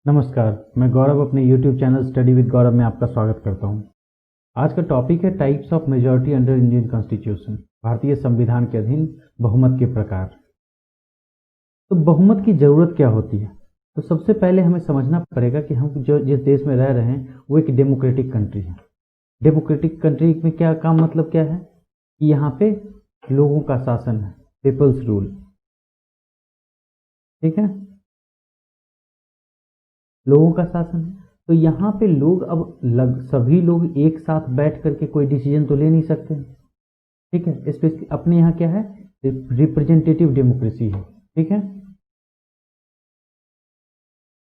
नमस्कार, मैं गौरव अपने YouTube चैनल स्टडी विद गौरव में आपका स्वागत करता हूं। आज का टॉपिक है types of majority under Indian constitution, भारतीय संविधान के अधीन बहुमत के प्रकार। तो बहुमत की ज़रूरत क्या होती है? तो सबसे पहले हमें समझना पड़ेगा कि हम जो जिस देश में रह रहे हैं वो एक डेमोक्रेटिक कंट्री है। डेमोक्रेटिक कंट्री में क्या काम मतलब क्या है कि यहाँ पे लोगों का शासन है, पीपल्स रूल। ठीक है, लोगों का शासन है। तो यहाँ पे लोग अब सभी लोग एक साथ बैठ करके कोई डिसीजन तो ले नहीं सकते। ठीक है, स्पेशली अपने यहाँ क्या है, रिप्रेजेंटेटिव डेमोक्रेसी है। ठीक है,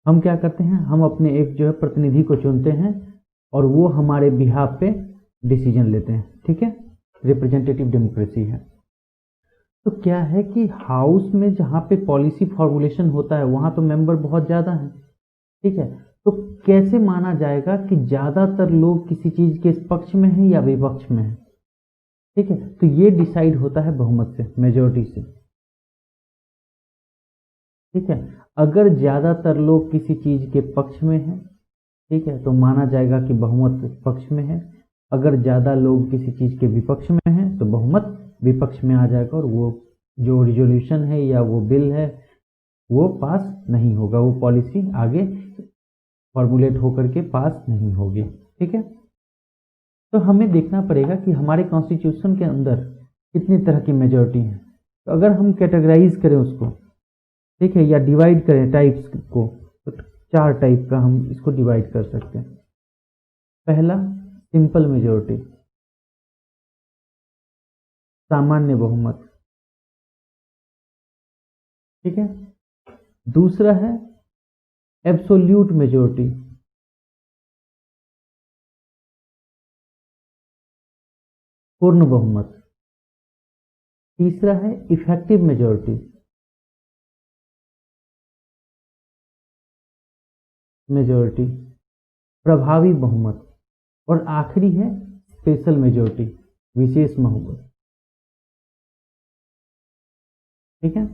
हम क्या करते हैं, हम अपने एक जो है प्रतिनिधि को चुनते हैं और वो हमारे बिहाफ पे डिसीजन लेते हैं। ठीक है, रिप्रेजेंटेटिव डेमोक्रेसी है। तो क्या है कि हाउस में जहाँ पे पॉलिसी फॉर्मुलेशन होता है वहाँ तो मेंबर बहुत ज़्यादा हैं। ठीक है, तो कैसे माना जाएगा कि ज़्यादातर लोग किसी चीज़ के पक्ष में हैं या विपक्ष में हैं? ठीक है, तो ये डिसाइड होता है बहुमत से, मेजॉरिटी से। ठीक है, अगर ज़्यादातर लोग किसी चीज़ के पक्ष में हैं, ठीक है, तो माना जाएगा कि बहुमत पक्ष में है। अगर ज़्यादा लोग किसी चीज़ के विपक्ष में हैं तो बहुमत विपक्ष में आ जाएगा और वो जो रिजोल्यूशन है या वो बिल है वो पास नहीं होगा, वो पॉलिसी आगे फॉर्मुलेट होकर के पास नहीं होगी। ठीक है, तो हमें देखना पड़ेगा कि हमारे कॉन्स्टिट्यूशन के अंदर कितनी तरह की मेजॉरिटी है। तो अगर हम कैटेगराइज करें उसको, ठीक है, या डिवाइड करें टाइप्स को, तो 4 टाइप का हम इसको डिवाइड कर सकते हैं। पहला, सिंपल मेजॉरिटी, सामान्य बहुमत। ठीक है, दूसरा है एब्सोल्यूट मेजॉरिटी, पूर्ण बहुमत। तीसरा है इफेक्टिव मेजॉरिटी, प्रभावी बहुमत। और आखिरी है स्पेशल मेजॉरिटी, विशेष बहुमत। ठीक है,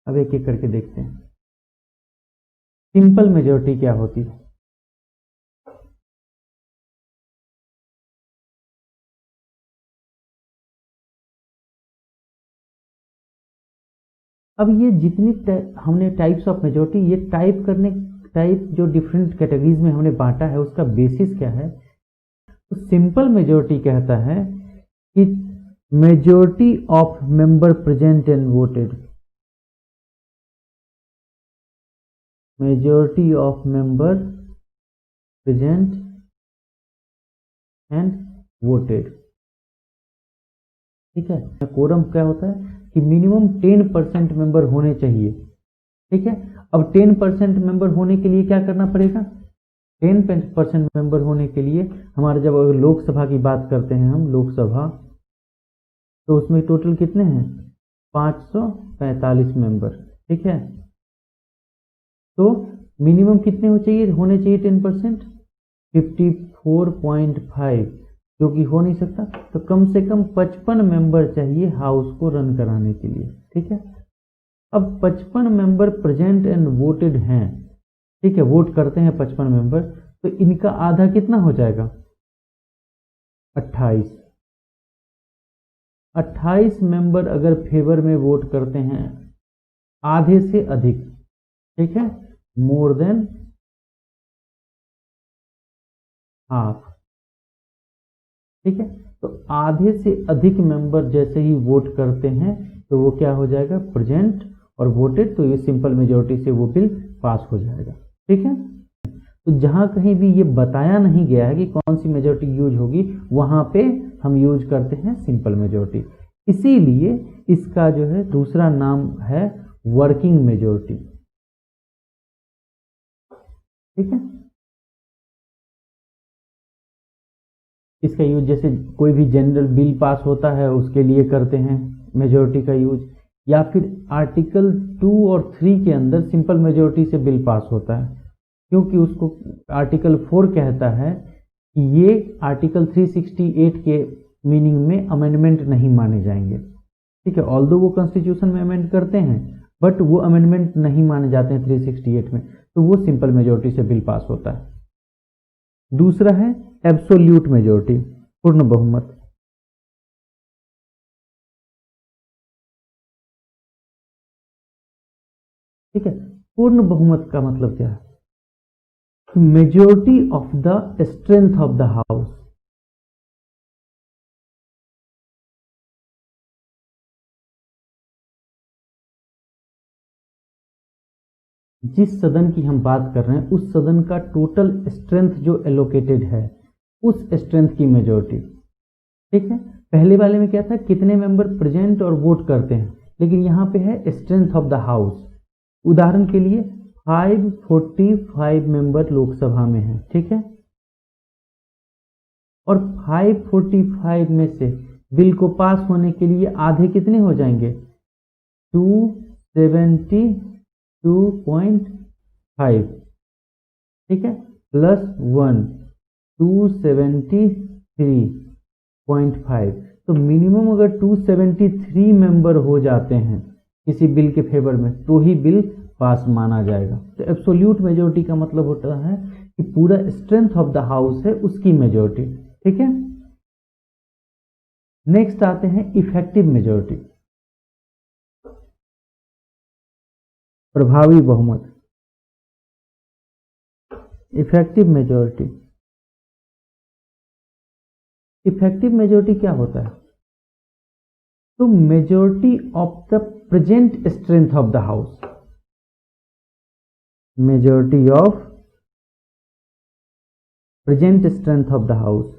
अब एक एक करके देखते हैं। सिंपल मेजॉरिटी क्या होती है? अब ये जितनी हमने टाइप्स ऑफ मेजॉरिटी, ये टाइप जो डिफरेंट कैटेगरीज में हमने बांटा है उसका बेसिस क्या है? तो सिंपल मेजॉरिटी कहता है कि majority of member present and voted, majority of member present and voted. ठीक है, कोरम क्या होता है कि मिनिमम 10% मेंबर होने चाहिए। ठीक है, अब 10% मेंबर होने के लिए क्या करना पड़ेगा? 10% मेंबर होने के लिए हमारे जब अगर लोकसभा की बात करते हैं हम, लोकसभा, तो उसमें टोटल कितने हैं? 545 मेंबर। ठीक है, तो मिनिमम कितने होने चाहिए 10%? 54.5, जो कि हो नहीं सकता। तो कम से कम 55 मेंबर चाहिए हाउस को रन कराने के लिए। ठीक है, अब 55 मेंबर प्रेजेंट एंड वोटेड हैं। ठीक है, वोट करते हैं 55 मेंबर, तो इनका आधा कितना हो जाएगा? 28। 28 मेंबर अगर फेवर में वोट करते हैं, आधे से अधिक, ठीक है, मोर देन हाफ। ठीक है, तो आधे से अधिक मेंबर जैसे ही वोट करते हैं तो वो क्या हो जाएगा? प्रेजेंट और वोटेड, तो ये सिंपल मेजॉरिटी से वो बिल पास हो जाएगा। ठीक है, तो जहां कहीं भी ये बताया नहीं गया है कि कौन सी मेजॉरिटी यूज होगी, वहां पे हम यूज करते हैं सिंपल मेजॉरिटी। इसीलिए इसका जो है दूसरा नाम है वर्किंग मेजॉरिटी। ठीक है, इसका यूज जैसे कोई भी जनरल बिल पास होता है उसके लिए करते हैं मेजॉरिटी का यूज, या फिर आर्टिकल 2 और 3 के अंदर सिंपल मेजॉरिटी से बिल पास होता है, क्योंकि उसको आर्टिकल 4 कहता है कि ये आर्टिकल 368 के मीनिंग में अमेंडमेंट नहीं माने जाएंगे। ठीक है, ऑल्दो वो कॉन्स्टिट्यूशन में अमेंड करते हैं, बट वो अमेंडमेंट नहीं माने जाते हैं 368 में, तो वो सिंपल मेजोरिटी से बिल पास होता है। दूसरा है एब्सोल्यूट मेजोरिटी, पूर्ण बहुमत। ठीक है, पूर्ण बहुमत का मतलब क्या है? Majority of the strength of the house. जिस सदन की हम बात कर रहे हैं उस सदन का टोटल स्ट्रेंथ जो एलोकेटेड है, उस स्ट्रेंथ की मेजोरिटी। ठीक है, पहले वाले में क्या था, कितने मेंबर प्रेजेंट और वोट करते हैं, लेकिन यहां पे है स्ट्रेंथ ऑफ द हाउस। उदाहरण के लिए 545 मेंबर लोकसभा में है, ठीक है, और 545 में से बिल को पास होने के लिए आधे कितने हो जाएंगे, 272.5, ठीक है, प्लस 1 273.5। तो मिनिमम अगर 273 मेंबर हो जाते हैं किसी बिल के फेवर में तो ही बिल पास माना जाएगा। तो एब्सोल्यूट मेजोरिटी का मतलब होता है कि पूरा स्ट्रेंथ ऑफ द हाउस है उसकी मेजोरिटी। ठीक है, नेक्स्ट आते हैं इफेक्टिव मेजोरिटी, प्रभावी बहुमत। इफेक्टिव मेजोरिटी, इफेक्टिव मेजोरिटी क्या होता है? तो majority of the present strength of the house, majority of present strength of the house.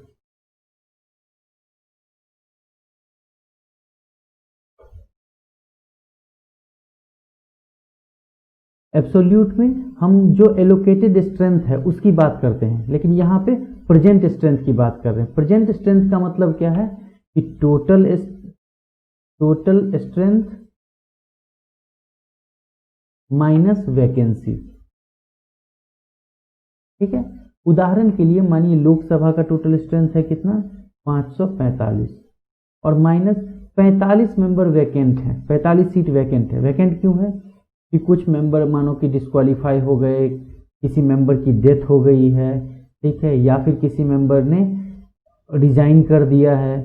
Absolute में हम जो एलोकेटेड स्ट्रेंथ है उसकी बात करते हैं, लेकिन यहां पे प्रेजेंट स्ट्रेंथ की बात कर रहे हैं। प्रेजेंट स्ट्रेंथ का मतलब क्या है कि टोटल स्ट्रेंथ माइनस वैकेंसी। ठीक है, उदाहरण के लिए मानिए लोकसभा का टोटल स्ट्रेंथ है कितना, 545, और माइनस 45 मेंबर वैकेंट हैं, 45 सीट वैकेंट है। वैकेंट क्यों है कि कुछ मेंबर मानो कि डिस्क्वालीफाई हो गए, किसी मेंबर की डेथ हो गई है, ठीक है, या फिर किसी मेंबर ने रिजाइन कर दिया है।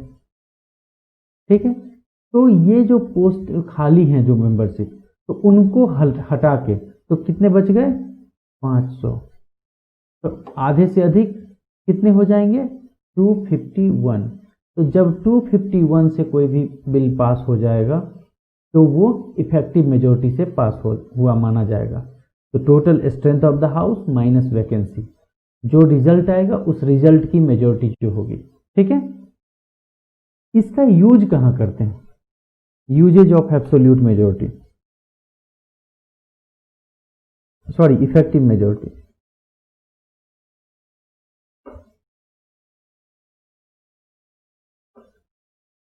ठीक है, तो ये जो पोस्ट खाली हैं जो मेंबरशिप, तो उनको हटा के तो कितने बच गए, 500। तो आधे से अधिक कितने हो जाएंगे, 251। तो जब 251 से कोई भी बिल पास हो जाएगा तो वो इफेक्टिव मेजोरिटी से पास हुआ माना जाएगा। तो total strength of the house minus vacancy, जो रिजल्ट आएगा उस रिजल्ट की मेजोरिटी जो होगी। ठीक है, इसका यूज कहां करते हैं, uses of absolute majority, sorry effective majority.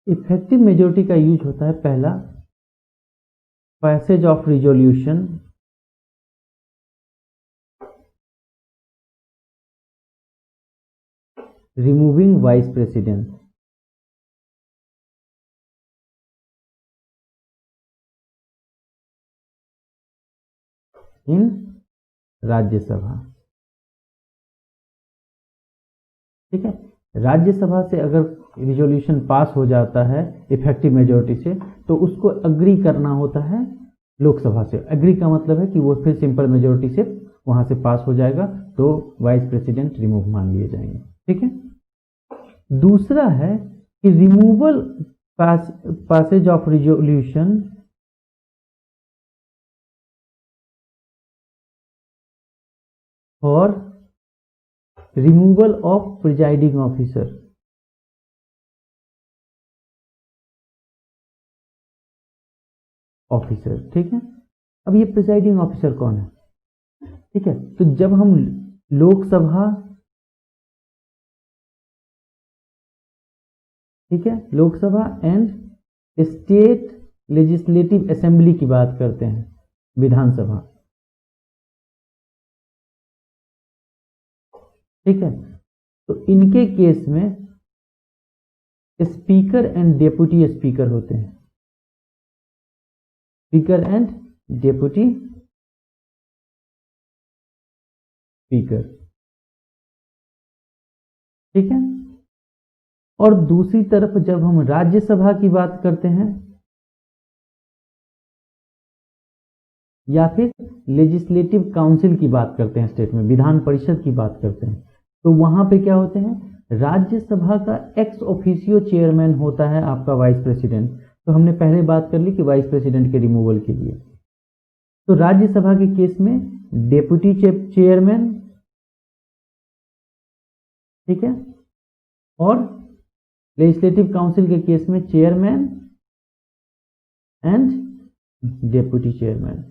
Effective majority का यूज होता है, पहला passage of resolution, removing vice president. In Rajya Sabha. ठीक है, राज्यसभा से अगर रिजोल्यूशन पास हो जाता है इफेक्टिव मेजोरिटी से तो उसको अग्री करना होता है लोकसभा से। अग्री का मतलब है कि वो फिर सिंपल मेजोरिटी से वहां से पास हो जाएगा, तो वाइस प्रेसिडेंट रिमूव मान लिए जाएंगे। ठीक है, दूसरा है कि रिमूवल पैसेज ऑफ रिजोल्यूशन और रिमूवल ऑफ प्रिजाइडिंग ऑफिसर। ठीक है, अब ये प्रिजाइडिंग ऑफिसर कौन है? ठीक है, तो जब हम लोकसभा, ठीक है, Lok Sabha and state legislative assembly की बात करते हैं, विधानसभा। ठीक है, तो इनके केस में स्पीकर एंड डेप्यूटी स्पीकर होते हैं, स्पीकर एंड डेप्यूटी स्पीकर, ठीक है। और दूसरी तरफ जब हम राज्यसभा की बात करते हैं या फिर लेजिस्लेटिव काउंसिल की बात करते हैं, स्टेट में विधान परिषद की बात करते हैं, तो वहां पे क्या होते हैं, राज्यसभा का एक्स ऑफिशियो चेयरमैन होता है आपका वाइस प्रेसिडेंट। तो हमने पहले बात कर ली कि वाइस प्रेसिडेंट के रिमूवल के लिए, तो राज्यसभा के केस में डेप्यूटी चेयरमैन, ठीक है, और लेजिस्लेटिव काउंसिल के केस में चेयरमैन एंड डेप्यूटी चेयरमैन,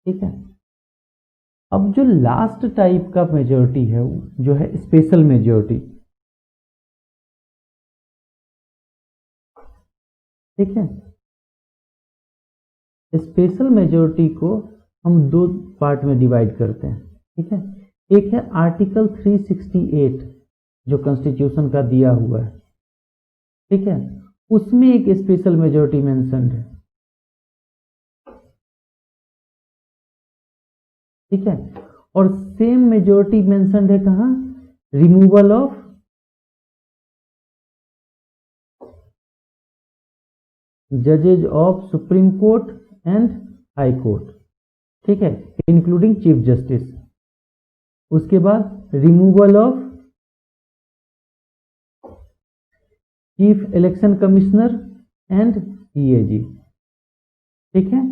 ठीक है। अब जो लास्ट टाइप का मेजॉरिटी है जो है स्पेशल मेजॉरिटी, ठीक है। स्पेशल मेजॉरिटी को हम दो पार्ट में डिवाइड करते हैं, ठीक है। एक है आर्टिकल 368 जो कॉन्स्टिट्यूशन का दिया हुआ है, ठीक है, उसमें एक स्पेशल मेजॉरिटी मेंशन्ड है, ठीक है। और सेम मेजॉरिटी मेंशन्ड है कहां, रिमूवल ऑफ जजेज of supreme court and high court, ठीक है, इंक्लूडिंग चीफ जस्टिस। उसके बाद removal of chief election commissioner and CAG, ठीक है।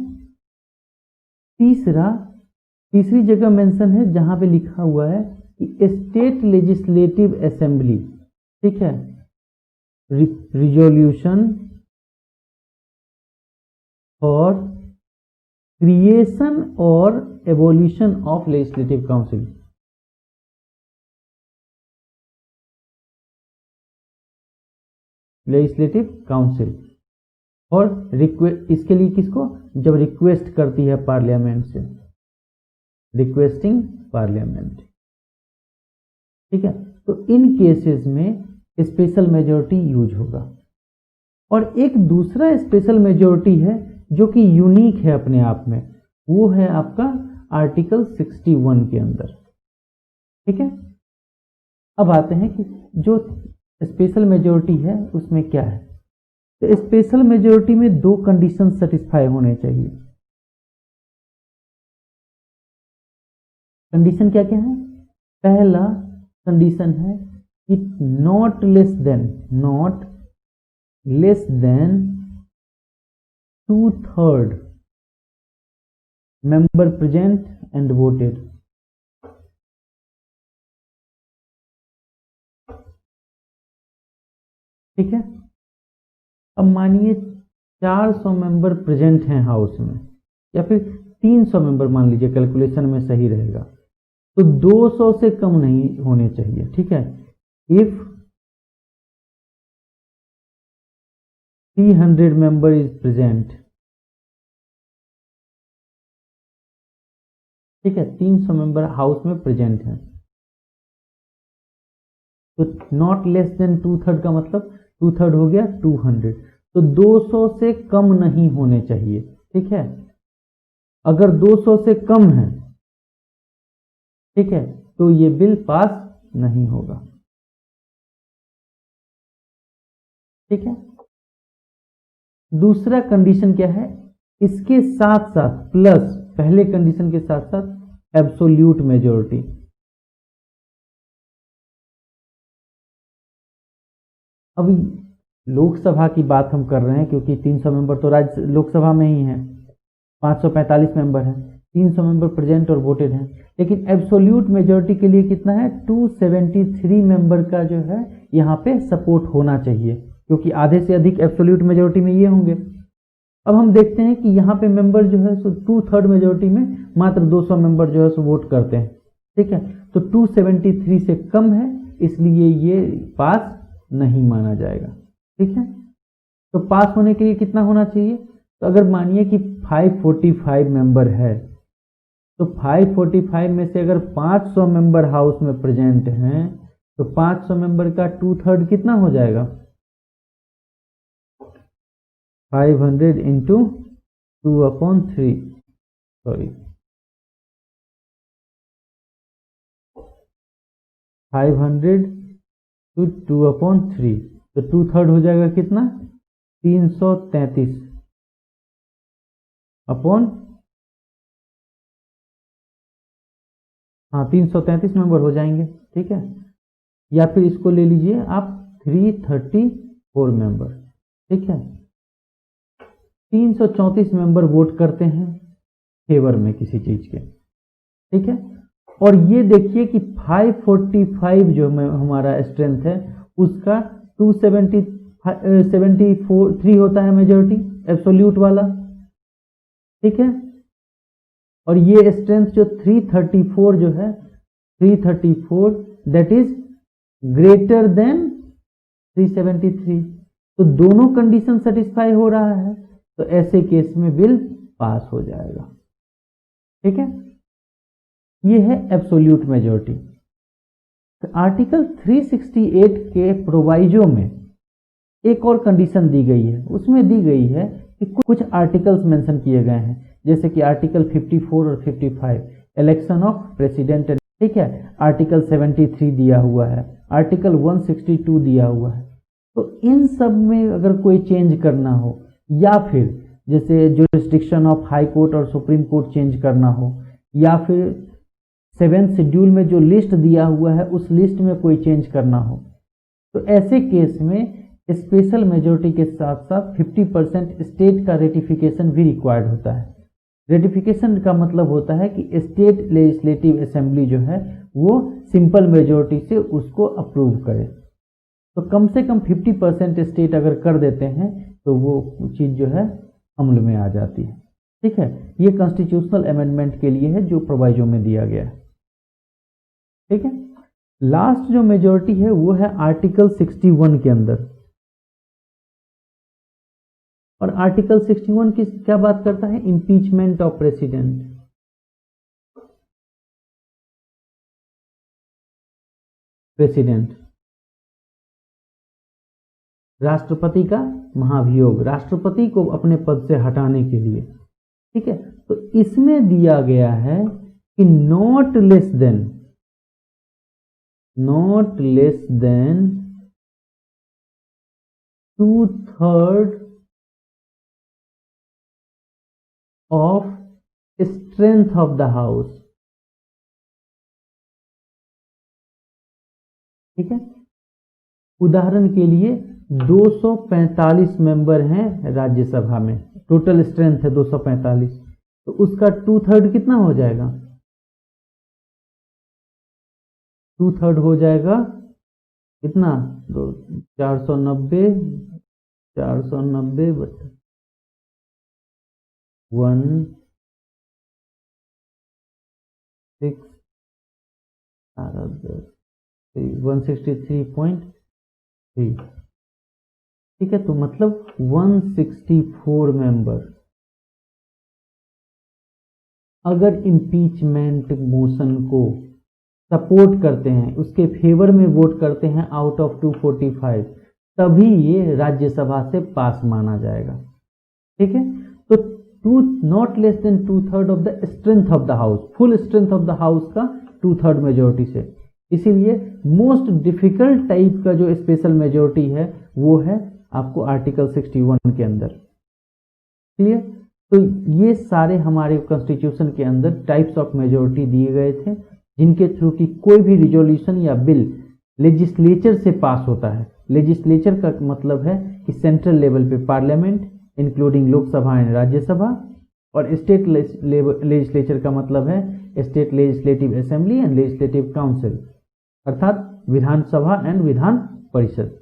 तीसरी जगह मेंशन है जहां पे लिखा हुआ है कि स्टेट लेजिस्लेटिव असेंबली, ठीक है, रिजोल्यूशन फॉर क्रिएशन और evolution of legislative council, legislative council. और इसके लिए किसको, जब रिक्वेस्ट करती है पार्लियामेंट से, रिक्वेस्टिंग पार्लियामेंट, ठीक है। तो इन केसेस में स्पेशल मेजॉरिटी यूज होगा। और एक दूसरा स्पेशल मेजॉरिटी है जो कि यूनिक है अपने आप में, वो है आपका आर्टिकल 61 के अंदर, ठीक है। अब आते हैं कि जो स्पेशल मेजॉरिटी है उसमें क्या है। तो स्पेशल मेजॉरिटी में दो कंडीशन सेटिस्फाई होने चाहिए। कंडीशन क्या क्या है, पहला कंडीशन है कि not less than 2/3 member present and voted, ठीक है। अब मानिए 400 मेंबर प्रेजेंट हैं हाउस में, या फिर 300 मेंबर मान लीजिए, कैलकुलेशन में सही रहेगा, तो 200 से कम नहीं होने चाहिए, ठीक है। इफ 300 मेंबर इज प्रेजेंट, ठीक है, 300 मेंबर हाउस में प्रेजेंट हैं, तो नॉट लेस देन 2/3 का मतलब 2/3 हो गया 200, तो 200 से कम नहीं होने चाहिए, ठीक है। अगर 200 से कम है, ठीक है, तो ये बिल पास नहीं होगा, ठीक है। दूसरा कंडीशन क्या है, इसके साथ साथ प्लस पहले कंडीशन के साथ साथ एब्सोल्यूट मेजॉरिटी, अब लोकसभा की बात हम कर रहे हैं क्योंकि 300 मेंबर तो राज्य लोकसभा में ही हैं, 545 मेंबर हैं, 300 मेंबर प्रेजेंट और वोटेड हैं। लेकिन एब्सोल्यूट मेजॉरिटी के लिए कितना है, 273 मेंबर का जो है यहाँ पे सपोर्ट होना चाहिए, क्योंकि आधे से अधिक एब्सोल्यूट मेजॉरिटी में ये होंगे। अब हम देखते हैं कि यहाँ पे मेंबर जो है सो 2/3 मेजॉरिटी में मात्र 200 मेंबर जो है सो वोट करते हैं, ठीक है। तो 273 से कम है, इसलिए ये पास नहीं माना जाएगा, ठीक है। तो पास होने के लिए कितना होना चाहिए, तो अगर मानिए कि 545 मेंबर है, तो 545 में से अगर 500 मेंबर हाउस में प्रेजेंट हैं, तो 500 मेंबर का 2/3 कितना हो जाएगा, 500 इंटू 2/3, सॉरी 500 टू 2/3, तो 2/3 हो जाएगा कितना, 333 अपॉन, हाँ 333 मेंबर हो जाएंगे, ठीक है। या फिर इसको ले लीजिए आप 334 मेंबर, ठीक है। 334 मेंबर वोट करते हैं फेवर में किसी चीज के, ठीक है। और ये देखिए कि 545 जो हमारा स्ट्रेंथ है उसका 273 होता है मेजोरिटी एब्सोल्यूट वाला, ठीक है। और ये स्ट्रेंथ जो 334 जो है 334 दैट इज ग्रेटर देन 373, तो दोनों कंडीशन सेटिस्फाई हो रहा है, तो ऐसे केस में बिल पास हो जाएगा, ठीक है। ये है एब्सोल्यूट मेजोरिटी। तो आर्टिकल 368 के प्रोवाइजो में एक और कंडीशन दी गई है, उसमें दी गई है कि कुछ आर्टिकल्स मेंशन किए गए हैं, जैसे कि आर्टिकल 54 और 55 इलेक्शन ऑफ प्रेसिडेंट, ठीक है। आर्टिकल 73 दिया हुआ है, आर्टिकल 162 दिया हुआ है। तो इन सब में अगर कोई चेंज करना हो, या फिर जैसे जुरिस्डिक्शन ऑफ हाई कोर्ट और सुप्रीम कोर्ट चेंज करना हो, या फिर 7th शेड्यूल में जो लिस्ट दिया हुआ है उस लिस्ट में कोई चेंज करना हो, तो ऐसे केस में स्पेशल मेजोरिटी के साथ साथ 50% स्टेट का रेटिफिकेशन भी रिक्वायर्ड होता है। रेटिफिकेशन का मतलब होता है कि स्टेट लेजिस्लेटिव असेंबली जो है वो सिंपल मेजोरिटी से उसको अप्रूव करे। तो कम से कम 50% स्टेट अगर कर देते हैं तो वो चीज़ जो है अमल में आ जाती है, ठीक है। ये कॉन्स्टिट्यूशनल अमेंडमेंट के लिए है जो प्रोवाइजो में दिया गया है, ठीक है। लास्ट जो मेजोरिटी है वो है आर्टिकल 61 के अंदर, और आर्टिकल 61 की क्या बात करता है, इम्पीचमेंट ऑफ प्रेसिडेंट। राष्ट्रपति का महाभियोग, राष्ट्रपति को अपने पद से हटाने के लिए, ठीक है। तो इसमें दिया गया है कि not less than 2/3 of strength of the house, ठीक है। उदाहरण के लिए 245 मेंबर हैं राज्यसभा में, टोटल स्ट्रेंथ है 245, तो उसका 2/3 कितना हो जाएगा, 2/3 हो जाएगा कितना, 490 बटा 163.3, ठीक है। तो मतलब 164 मेंबर अगर इम्पीचमेंट मोशन को सपोर्ट करते हैं, उसके फेवर में वोट करते हैं आउट ऑफ 245, तभी ये राज्यसभा से पास माना जाएगा, ठीक है। तो not less than 2/3 of the strength of the house, full strength of the house का 2/3 मेजोरिटी से। इसीलिए मोस्ट डिफिकल्ट टाइप का जो स्पेशल मेजोरिटी है वो है आपको आर्टिकल 61 के अंदर, क्लियर। तो ये सारे हमारे कॉन्स्टिट्यूशन के अंदर टाइप्स ऑफ मेजोरिटी दिए गए थे, जिनके थ्रू की कोई भी रिजोल्यूशन या बिल लेजिस्लेचर से पास होता है। लेजिस्लेचर का मतलब है कि सेंट्रल लेवल पे parliament including Lok Sabha and Rajya Sabha, और स्टेट लेजिस्लेचर का मतलब है state legislative assembly and legislative council, अर्थात विधानसभा एंड विधान परिषद।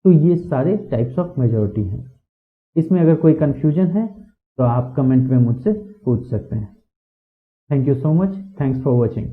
तो ये सारे टाइप्स ऑफ मेजोरिटी हैं। इसमें अगर कोई कंफ्यूजन है तो आप कमेंट में मुझसे पूछ सकते हैं। Thank you so much, thanks for watching.